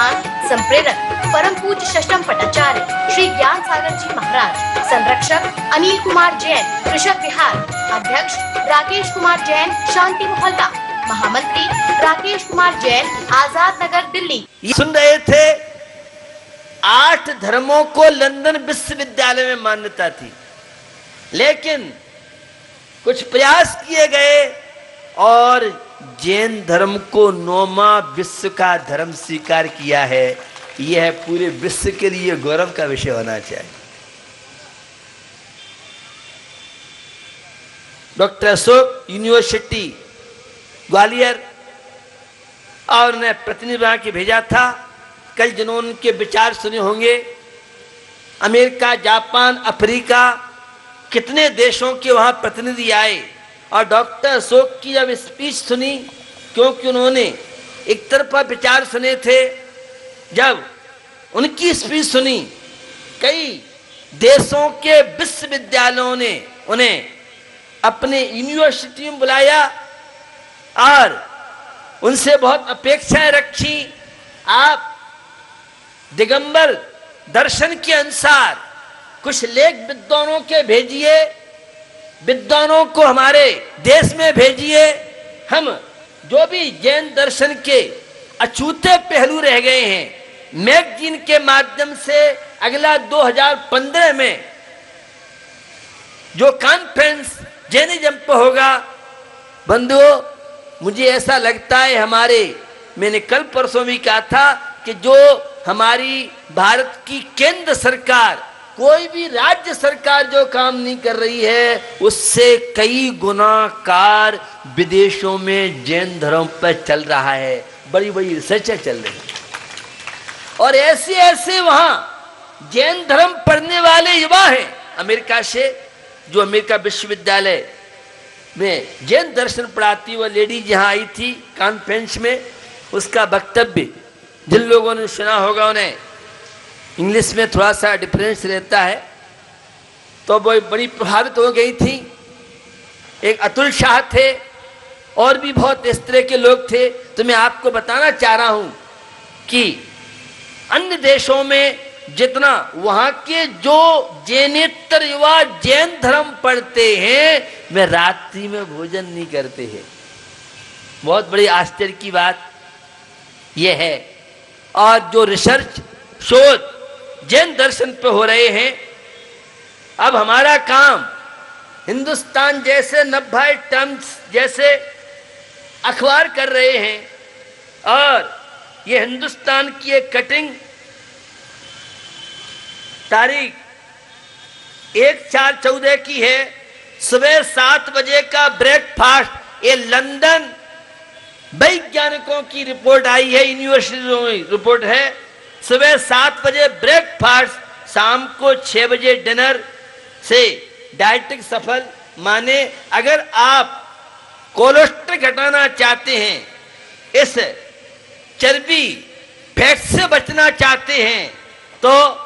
महान संप्रेरक परम पूज्य षष्ठम पटाचार्य श्री ज्ञान सागर जी महाराज, संरक्षक अनिल कुमार जैन, कृषक विहार, अध्यक्ष राकेश कुमार जैन, शांति मोहल्ला, महामंत्री राकेश कुमार जैन, आजाद नगर, दिल्ली। सुन रहे थे 8 धर्मों को लंदन विश्वविद्यालय में मान्यता थी, लेकिन कुछ प्रयास किए गए और जैन धर्म को 9वां विश्व का धर्म स्वीकार किया है। यह पूरे विश्व के लिए गौरव का विषय होना चाहिए। डॉक्टर अशोक यूनिवर्सिटी ग्वालियर और ने प्रतिनिधि बना के भेजा था। कल जिन्होंने उनके विचार सुने होंगे, अमेरिका, जापान, अफ्रीका, कितने देशों के वहां प्रतिनिधि आए और डॉक्टर अशोक की जब स्पीच सुनी, क्योंकि उन्होंने एक तरफा विचार सुने थे, जब उनकी स्पीच सुनी, कई देशों के विश्वविद्यालयों ने उन्हें अपने यूनिवर्सिटी में बुलाया और उनसे बहुत अपेक्षाएं रखी। आप दिगंबर दर्शन के अनुसार कुछ लेख विद्वानों के भेजिए, विद्वानों को हमारे देश में भेजिए। हम जो भी जैन दर्शन के अछूते पहलू रह गए हैं, मैगजीन के माध्यम से अगला 2015 में जो कॉन्फ्रेंस जैनिज्म पर होगा, बंधुओं, मुझे ऐसा लगता है मैंने कल परसों भी कहा था कि जो हमारी भारत की केंद्र सरकार, कोई भी राज्य सरकार जो काम नहीं कर रही है, उससे कई गुना कार विदेशों में जैन धर्म पर चल रहा है। बड़ी बड़ी रिसर्चें चल रही है और ऐसे ऐसे वहां जैन धर्म पढ़ने वाले युवा हैं अमेरिका से, जो अमेरिका विश्वविद्यालय में जैन दर्शन पढ़ाती वह लेडी जहां आई थी कॉन्फ्रेंस में, उसका वक्तव्य जिन लोगों ने सुना होगा, उन्हें इंग्लिश में थोड़ा सा डिफरेंस रहता है, तो वो बड़ी प्रभावित हो गई थी। एक अतुल शाह थे और भी बहुत इस तरह के लोग थे। तो मैं आपको बताना चाह रहा हूं कि अन्य देशों में जितना वहां के जो जैनेतर युवा जैन धर्म पढ़ते हैं, वे रात्रि में भोजन नहीं करते हैं। बहुत बड़ी आश्चर्य की बात यह है। और जो रिसर्च शोध जैन दर्शन पे हो रहे हैं, अब हमारा काम हिंदुस्तान जैसे नवभारत टाइम्स जैसे अखबार कर रहे हैं और ये हिंदुस्तान की एक कटिंग तारीख 1/4/14 की है। सुबह 7 बजे का ब्रेकफास्ट, ये लंदन वैज्ञानिकों की रिपोर्ट आई है, यूनिवर्सिटी रिपोर्ट है। सुबह 7 बजे ब्रेकफास्ट, शाम को 6 बजे डिनर से डाइटिक सफल। माने अगर आप कोलेस्ट्रॉल घटाना चाहते हैं, इस चर्बी फैट से बचना चाहते हैं, तो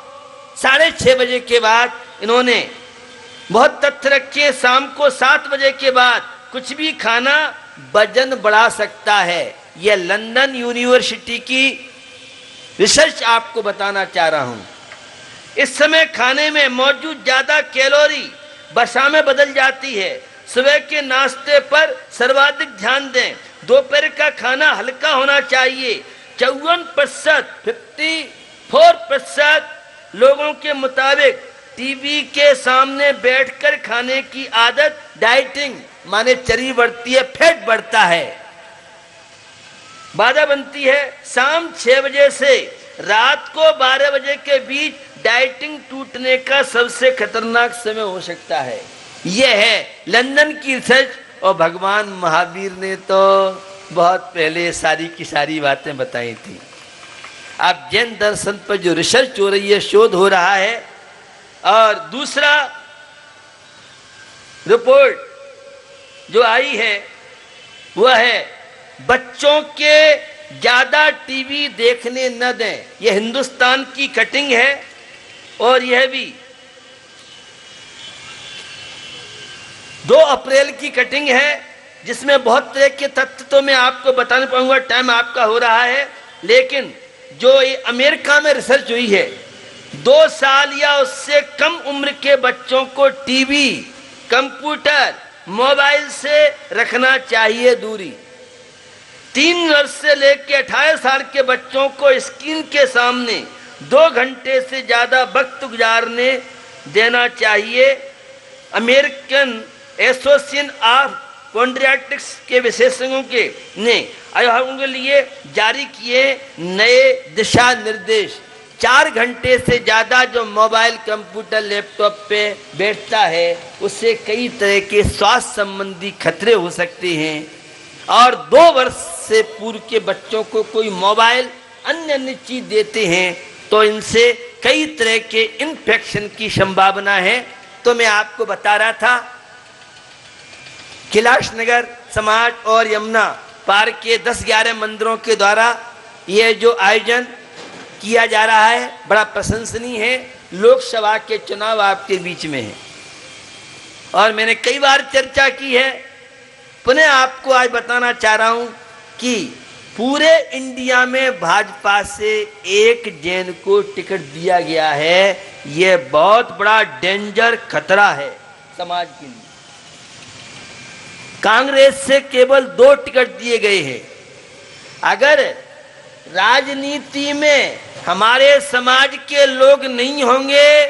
6:30 बजे के बाद इन्होंने बहुत तथ्य रखे। शाम को 7 बजे के बाद कुछ भी खाना वजन बढ़ा सकता है। यह लंदन यूनिवर्सिटी की रिसर्च आपको बताना चाह रहा हूं। इस समय खाने में मौजूद ज्यादा कैलोरी वसा में बदल जाती है। सुबह के नाश्ते पर सर्वाधिक ध्यान दें। दोपहर का खाना हल्का होना चाहिए। 54% लोगों के मुताबिक टीवी के सामने बैठकर खाने की आदत डाइटिंग माने चर्बी बढ़ती है, फैट बढ़ता है, बाधा बनती है। शाम 6 बजे से रात को 12 बजे के बीच डाइटिंग टूटने का सबसे खतरनाक समय हो सकता है। यह है लंदन की रिसर्च। और भगवान महावीर ने तो बहुत पहले सारी की सारी बातें बताई थी। अब जैन दर्शन पर जो रिसर्च हो रही है, शोध हो रहा है। और दूसरा रिपोर्ट जो आई है वह है बच्चों के ज्यादा टीवी देखने न दें। यह हिंदुस्तान की कटिंग है और यह भी 2 अप्रैल की कटिंग है, जिसमें बहुत तरह के तथ्य तो मैं आपको बताने पाऊंगा, टाइम आपका हो रहा है। लेकिन जो ये अमेरिका में रिसर्च हुई है, 2 साल या उससे कम उम्र के बच्चों को टीवी, कंप्यूटर, मोबाइल से रखना चाहिए दूरी। 3 वर्ष से लेकर 18 साल के बच्चों को स्क्रीन के सामने 2 घंटे से ज्यादा वक्त गुजारने देना चाहिए। अमेरिकन एसोसिएशन ऑफ पीडियाट्रिक्स के विशेषज्ञों ने अभिभावकों के लिए जारी किए नए दिशा निर्देश। 4 घंटे से ज्यादा जो मोबाइल, कंप्यूटर, लैपटॉप पे बैठता है उससे कई तरह के स्वास्थ्य संबंधी खतरे हो सकते हैं। और 2 वर्ष से पूर्व के बच्चों को कोई मोबाइल, अन्य चीज देते हैं तो इनसे कई तरह के इन्फेक्शन की संभावना है। तो मैं आपको बता रहा था, कैलाश नगर समाज और यमुना पार्क के 10-11 मंदिरों के द्वारा यह जो आयोजन किया जा रहा है बड़ा प्रशंसनीय है। लोकसभा के चुनाव आपके बीच में है और मैंने कई बार चर्चा की है, पुनः आपको आज बताना चाह रहा हूं कि पूरे इंडिया में भाजपा से एक जैन को टिकट दिया गया है। यह बहुत बड़ा डेंजर खतरा है समाज के लिए। कांग्रेस से केवल 2 टिकट दिए गए हैं। अगर राजनीति में हमारे समाज के लोग नहीं होंगे,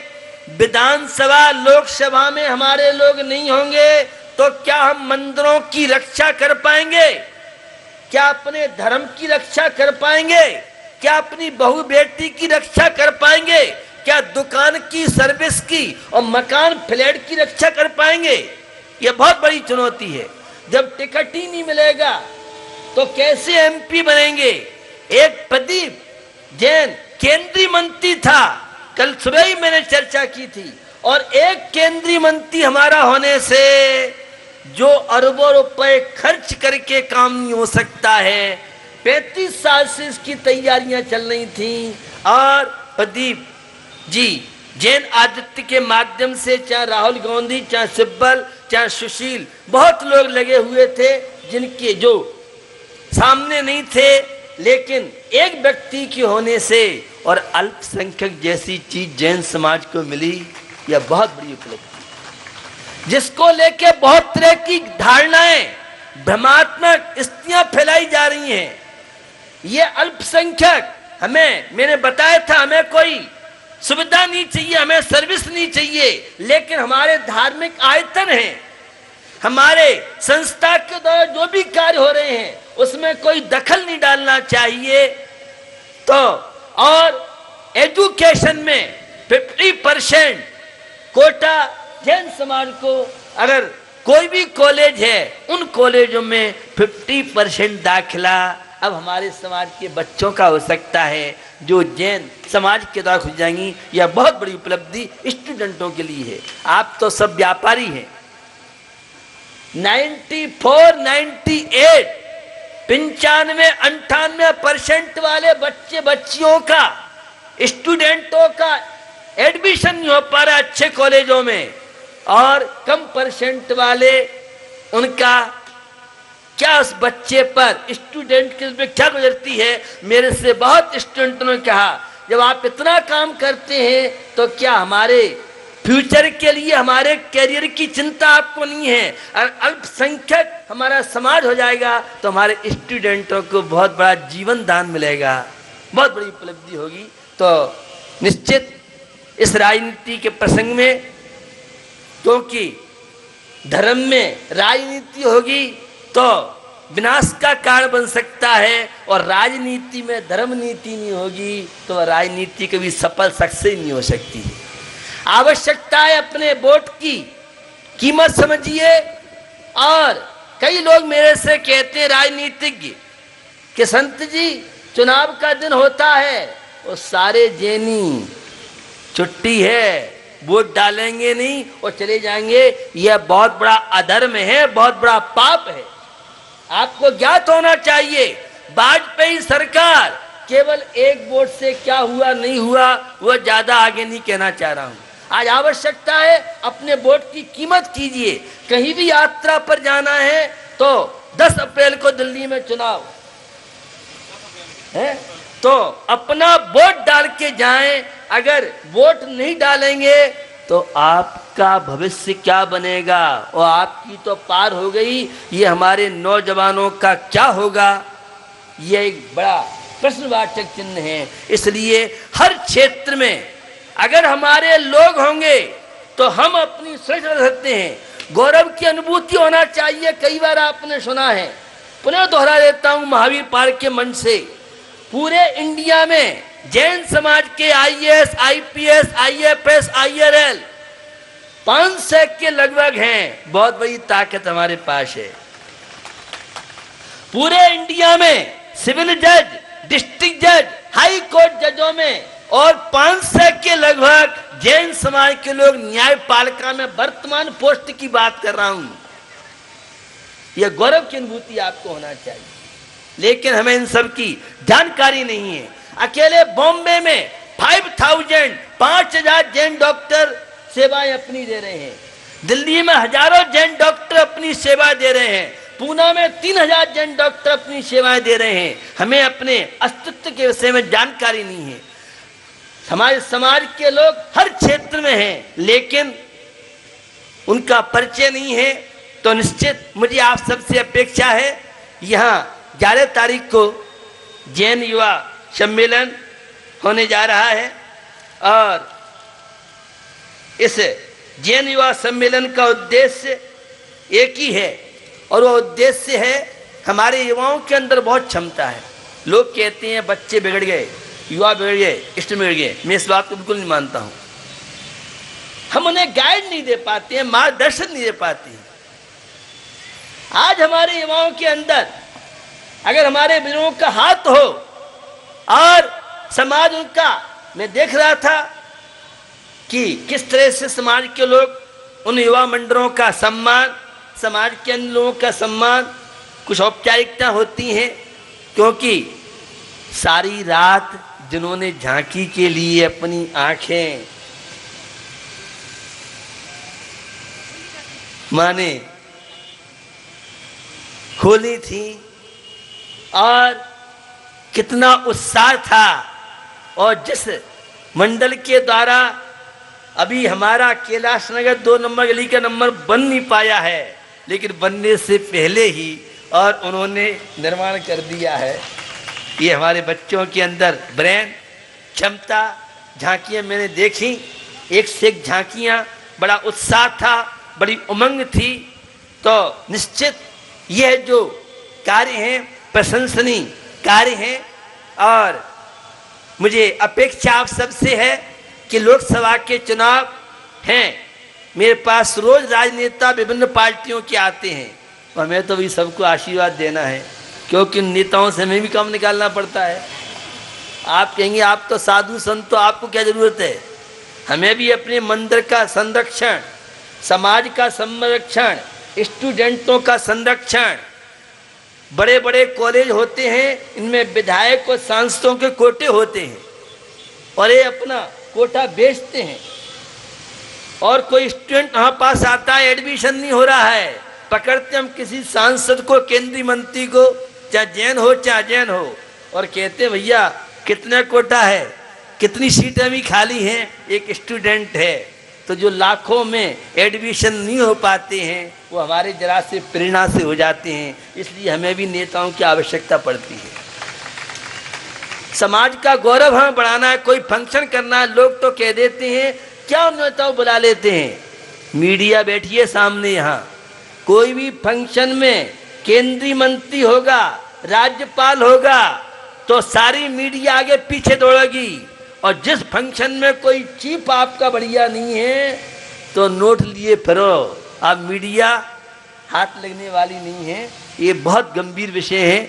विधानसभा, लोकसभा में हमारे लोग नहीं होंगे, तो क्या हम मंदिरों की रक्षा कर पाएंगे? क्या अपने धर्म की रक्षा कर पाएंगे? क्या अपनी बहू बेटी की रक्षा कर पाएंगे? क्या दुकान की, सर्विस की और मकान, फ्लैट की रक्षा कर पाएंगे? यह बहुत बड़ी चुनौती है। जब टिकट ही नहीं मिलेगा तो कैसे एमपी बनेंगे? एक प्रदीप जैन केंद्रीय मंत्री था, कल सुबह ही मैंने चर्चा की थी, और एक केंद्रीय मंत्री हमारा होने से जो अरबों रुपए खर्च करके काम नहीं हो सकता है। 35 साल से इसकी तैयारियां चल रही थी और प्रदीप जी जैन आदित्य के माध्यम से, चाहे राहुल गांधी, चाहे सिब्बल, चाहे सुशील, बहुत लोग लगे हुए थे जिनके जो सामने नहीं थे, लेकिन एक व्यक्ति के होने से और अल्पसंख्यक जैसी चीज जैन समाज को मिली, यह बहुत बड़ी उपलब्धि, जिसको लेके बहुत तरह की धारणाएं, भ्रमात्मक स्थितियां फैलाई जा रही हैं। ये अल्पसंख्यक, मैंने बताया था, हमें कोई सुविधा नहीं चाहिए, हमें सर्विस नहीं चाहिए, लेकिन हमारे धार्मिक आयतन हैं, हमारे संस्था के द्वारा जो भी कार्य हो रहे हैं उसमें कोई दखल नहीं डालना चाहिए। तो और एजुकेशन में 50% कोटा जैन समाज को, अगर कोई भी कॉलेज है उन कॉलेजों में 50% दाखिला अब हमारे समाज के बच्चों का हो सकता है जो जैन समाज के द्वारा खुल जाएंगी। यह बहुत बड़ी उपलब्धि स्टूडेंटों के लिए है। आप तो सब व्यापारी हैं। 94, 98, 95-98% वाले बच्चियों का, स्टूडेंटों का एडमिशन नहीं हो पा रहा अच्छे कॉलेजों में, और कम परसेंट वाले उनका क्या उस बच्चे पर, स्टूडेंट के उसमें क्या गुजरती है। मेरे से बहुत स्टूडेंटों ने कहा, जब आप इतना काम करते हैं तो क्या हमारे फ्यूचर के लिए, हमारे कैरियर की चिंता आपको नहीं है? और अल्पसंख्यक हमारा समाज हो जाएगा तो हमारे स्टूडेंटों को बहुत बड़ा जीवन दान मिलेगा, बहुत बड़ी उपलब्धि होगी। तो निश्चित इस राजनीति के प्रसंग में, क्योंकि धर्म में राजनीति होगी तो विनाश का कारण बन सकता है, और राजनीति में धर्म नीति नहीं होगी तो राजनीति कभी सफल सक्सेस नहीं हो सकती। आवश्यकता है अपने वोट की कीमत समझिए। और कई लोग मेरे से कहते हैं राजनीतिज्ञ कि संत जी चुनाव का दिन होता है वो सारे जैनी छुट्टी है, वोट डालेंगे नहीं और चले जाएंगे। यह बहुत बड़ा अधर्म है, बहुत बड़ा पाप है। आपको ज्ञात होना चाहिए, वाजपेयी सरकार केवल एक वोट से क्या हुआ नहीं हुआ वो ज्यादा आगे नहीं कहना चाह रहा हूं। आज आवश्यकता है अपने वोट की कीमत कीजिए। कहीं भी यात्रा पर जाना है तो 10 अप्रैल को दिल्ली में चुनाव है, तो तो अपना वोट डाल के जाएं। अगर वोट नहीं डालेंगे तो आपका भविष्य क्या बनेगा? और आपकी तो पार हो गई, ये हमारे नौजवानों का क्या होगा? ये एक बड़ा प्रश्नवाचक चिन्ह है। इसलिए हर क्षेत्र में अगर हमारे लोग होंगे तो हम अपनी सुरक्षा रख सकते हैं। गौरव की अनुभूति होना चाहिए। कई बार आपने सुना है, पुनः दोहरा देता हूं महावीर पार्क के मंच से, पूरे इंडिया में जैन समाज के आईएएस, आईपीएस, आईएफएस, आईआरएल 500 के लगभग हैं। बहुत बड़ी ताकत हमारे पास है। पूरे इंडिया में सिविल जज, डिस्ट्रिक्ट जज, हाई कोर्ट जजों में और 500 के लगभग जैन समाज के लोग न्यायपालिका में वर्तमान पोस्ट की बात कर रहा हूं। यह गौरव की अनुभूति आपको होना चाहिए, लेकिन हमें इन सब की जानकारी नहीं है। अकेले बॉम्बे में 5,000 जैन डॉक्टर सेवाएं अपनी दे रहे हैं। दिल्ली में हजारों जैन डॉक्टर अपनी सेवा दे रहे हैं। पूना में 3,000 जैन डॉक्टर अपनी सेवाएं दे रहे हैं। हमें अपने अस्तित्व के विषय में जानकारी नहीं है। समाज के लोग हर क्षेत्र में हैं, लेकिन उनका परिचय नहीं है। तो निश्चित मुझे आप सबसे अपेक्षा है, यहाँ 11 तारीख को जैन युवा सम्मेलन होने जा रहा है और इस जैन युवा सम्मेलन का उद्देश्य एक ही है और वो उद्देश्य है, हमारे युवाओं के अंदर बहुत क्षमता है। लोग कहते हैं बच्चे बिगड़ गए, युवा बिगड़ गए, इष्ट बिगड़ गए। मैं इस बात को बिल्कुल नहीं मानता हूँ। हम उन्हें गाइड नहीं दे पाते हैं, मार्गदर्शन नहीं दे पाते हैं। आज हमारे युवाओं के अंदर अगर हमारे बुजुर्गों का हाथ हो और समाज उनका, मैं देख रहा था कि किस तरह से समाज के लोग उन युवा मंडलों का सम्मान, समाज के अन्य लोगों का सम्मान, कुछ औपचारिकता होती हैं, क्योंकि सारी रात जिन्होंने झांकी के लिए अपनी आंखें माने खोली थी और कितना उत्साह था, और जिस मंडल के द्वारा अभी हमारा कैलाश नगर 2 नंबर गली का नंबर बन नहीं पाया है, लेकिन बनने से पहले ही और उन्होंने निर्माण कर दिया है। ये हमारे बच्चों के अंदर ब्रेन क्षमता, झांकियाँ मैंने देखी, एक से एक झांकियाँ, बड़ा उत्साह था, बड़ी उमंग थी। तो निश्चित यह जो कार्य हैं प्रशंसनीय कार्य हैं और मुझे अपेक्षा आप सबसे है कि लोकसभा के चुनाव हैं। मेरे पास रोज राजनेता विभिन्न पार्टियों के आते हैं और हमें तो भी सबको आशीर्वाद देना है, क्योंकि नेताओं से हमें भी काम निकालना पड़ता है। आप कहेंगे आप तो साधु संत, तो आपको क्या जरूरत है? हमें भी अपने मंदिर का संरक्षण, समाज का संरक्षण, स्टूडेंटों का संरक्षण, बड़े बड़े कॉलेज होते हैं, इनमें विधायक और सांसदों के कोटे होते हैं और ये अपना कोटा बेचते हैं। और कोई स्टूडेंट हमारे पास आता है, एडमिशन नहीं हो रहा है, पकड़ते हम किसी सांसद को, केंद्रीय मंत्री को, चाहे जैन हो चाहे अजैन हो, और कहते भैया कितना कोटा है, कितनी सीटें भी खाली हैं, एक स्टूडेंट है। तो जो लाखों में एडमिशन नहीं हो पाते हैं वो हमारे जरा से प्रेरणा से हो जाते हैं। इसलिए हमें भी नेताओं की आवश्यकता पड़ती है। समाज का गौरव हमें बढ़ाना है, कोई फंक्शन करना है, लोग तो कह देते हैं, क्या नेताओं बुला लेते हैं, मीडिया बैठिए सामने। यहाँ कोई भी फंक्शन में केंद्रीय मंत्री होगा, राज्यपाल होगा, तो सारी मीडिया आगे पीछे दौड़ेगी। और जिस फंक्शन में कोई चीफ आपका बढ़िया नहीं है तो नोट लिए फिरो, अब मीडिया हाथ लगने वाली नहीं है। ये बहुत गंभीर विषय है।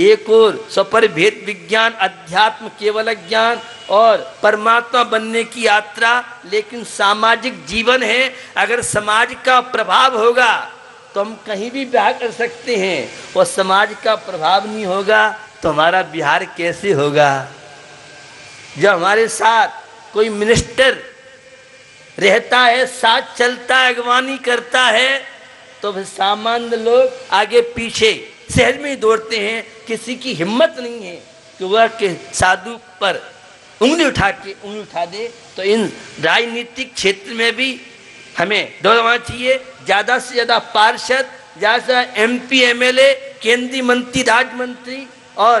एक और सपर भेद विज्ञान, अध्यात्म केवल ज्ञान और परमात्मा बनने की यात्रा, लेकिन सामाजिक जीवन है। अगर समाज का प्रभाव होगा तो हम कहीं भी ब्याह कर सकते हैं, और समाज का प्रभाव नहीं होगा तो हमारा बिहार कैसे होगा? जब हमारे साथ कोई मिनिस्टर रहता है, साथ चलता है, अगवानी करता है, तो फिर सामान्य लोग आगे पीछे शहर में ही दौड़ते हैं। किसी की हिम्मत नहीं है कि वह के साधु पर उंगली उठा दे, तो इन राजनीतिक क्षेत्र में भी हमें दौड़ना चाहिए। ज़्यादा से ज़्यादा पार्षद, ज़्यादा से MP MLA, केंद्रीय मंत्री, राज्य मंत्री और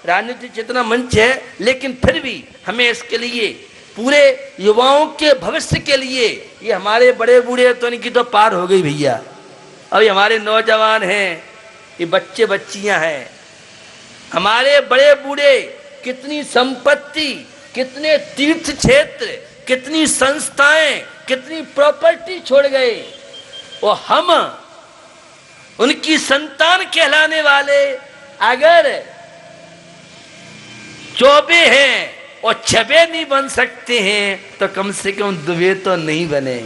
राजनीतिक चेतना मंच है, लेकिन फिर भी हमें इसके लिए पूरे युवाओं के भविष्य के लिए, ये हमारे बड़े बूढ़े तो इनकी तो पार हो गई भैया, अभी हमारे नौजवान हैं, ये बच्चे बच्चियां हैं, हमारे बड़े बूढ़े कितनी संपत्ति, कितने तीर्थ क्षेत्र, कितनी संस्थाएं, कितनी प्रॉपर्टी छोड़ गए, और हम उनकी संतान कहलाने वाले अगर चौबे हैं और छबे नहीं बन सकते हैं, तो कम से कम दुबे तो नहीं बने।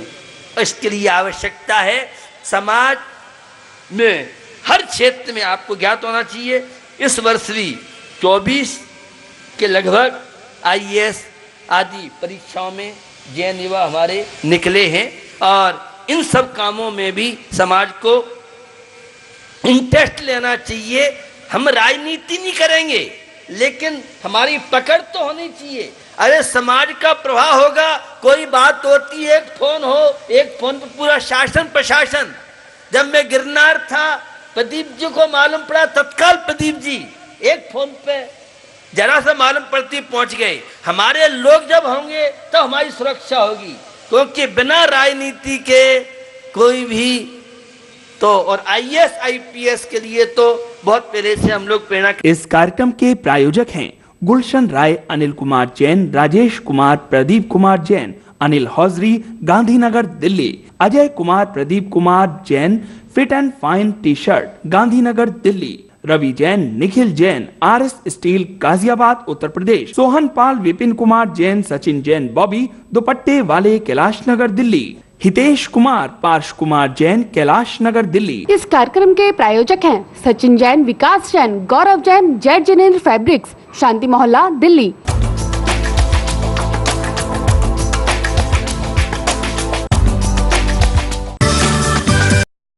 इसके लिए आवश्यकता है समाज में हर क्षेत्र में आपको ज्ञात होना चाहिए। इस वर्ष भी 24 के लगभग IAS आदि परीक्षाओं में जैन युवा हमारे निकले हैं, और इन सब कामों में भी समाज को इंटरेस्ट लेना चाहिए। हम राजनीति नहीं करेंगे, लेकिन हमारी पकड़ तो होनी चाहिए। अरे समाज का प्रभाव होगा, कोई बात होती है, एक फोन हो, एक फोन पर पूरा शासन प्रशासन। जब मैं गिरनार था, प्रदीप जी को मालूम पड़ा, तत्काल प्रदीप जी एक फोन पे जरा सा मालूम पड़ती पहुंच गए। हमारे लोग जब होंगे तो हमारी सुरक्षा होगी, क्योंकि बिना राजनीति के कोई भी तो, और IAS IPS के लिए तो बहुत पहले से हम लोग प्रेरणा। इस कार्यक्रम के प्रायोजक हैं Gulshan Rai, Anil Kumar Jain, Rajesh Kumar, Pradeep Kumar Jain, Anil hosiery, Gandhinagar Delhi, Ajay Kumar, Pradeep Kumar Jain, fit and fine T-shirt, Gandhinagar Delhi, Ravi Jain, Nikhil Jain, RS steel, Ghaziabad Uttar Pradesh, Sohan Pal, Vipin Kumar Jain, Sachin Jain, Bobby, दुपट्टे वाले, कैलाश नगर दिल्ली, हितेश कुमार, पार्श कुमार जैन, कैलाश नगर दिल्ली। इस कार्यक्रम के प्रायोजक हैं सचिन जैन, विकास जैन, गौरव जैन, जैन जिनेन्द्र फैब्रिक्स, शांति मोहल्ला दिल्ली।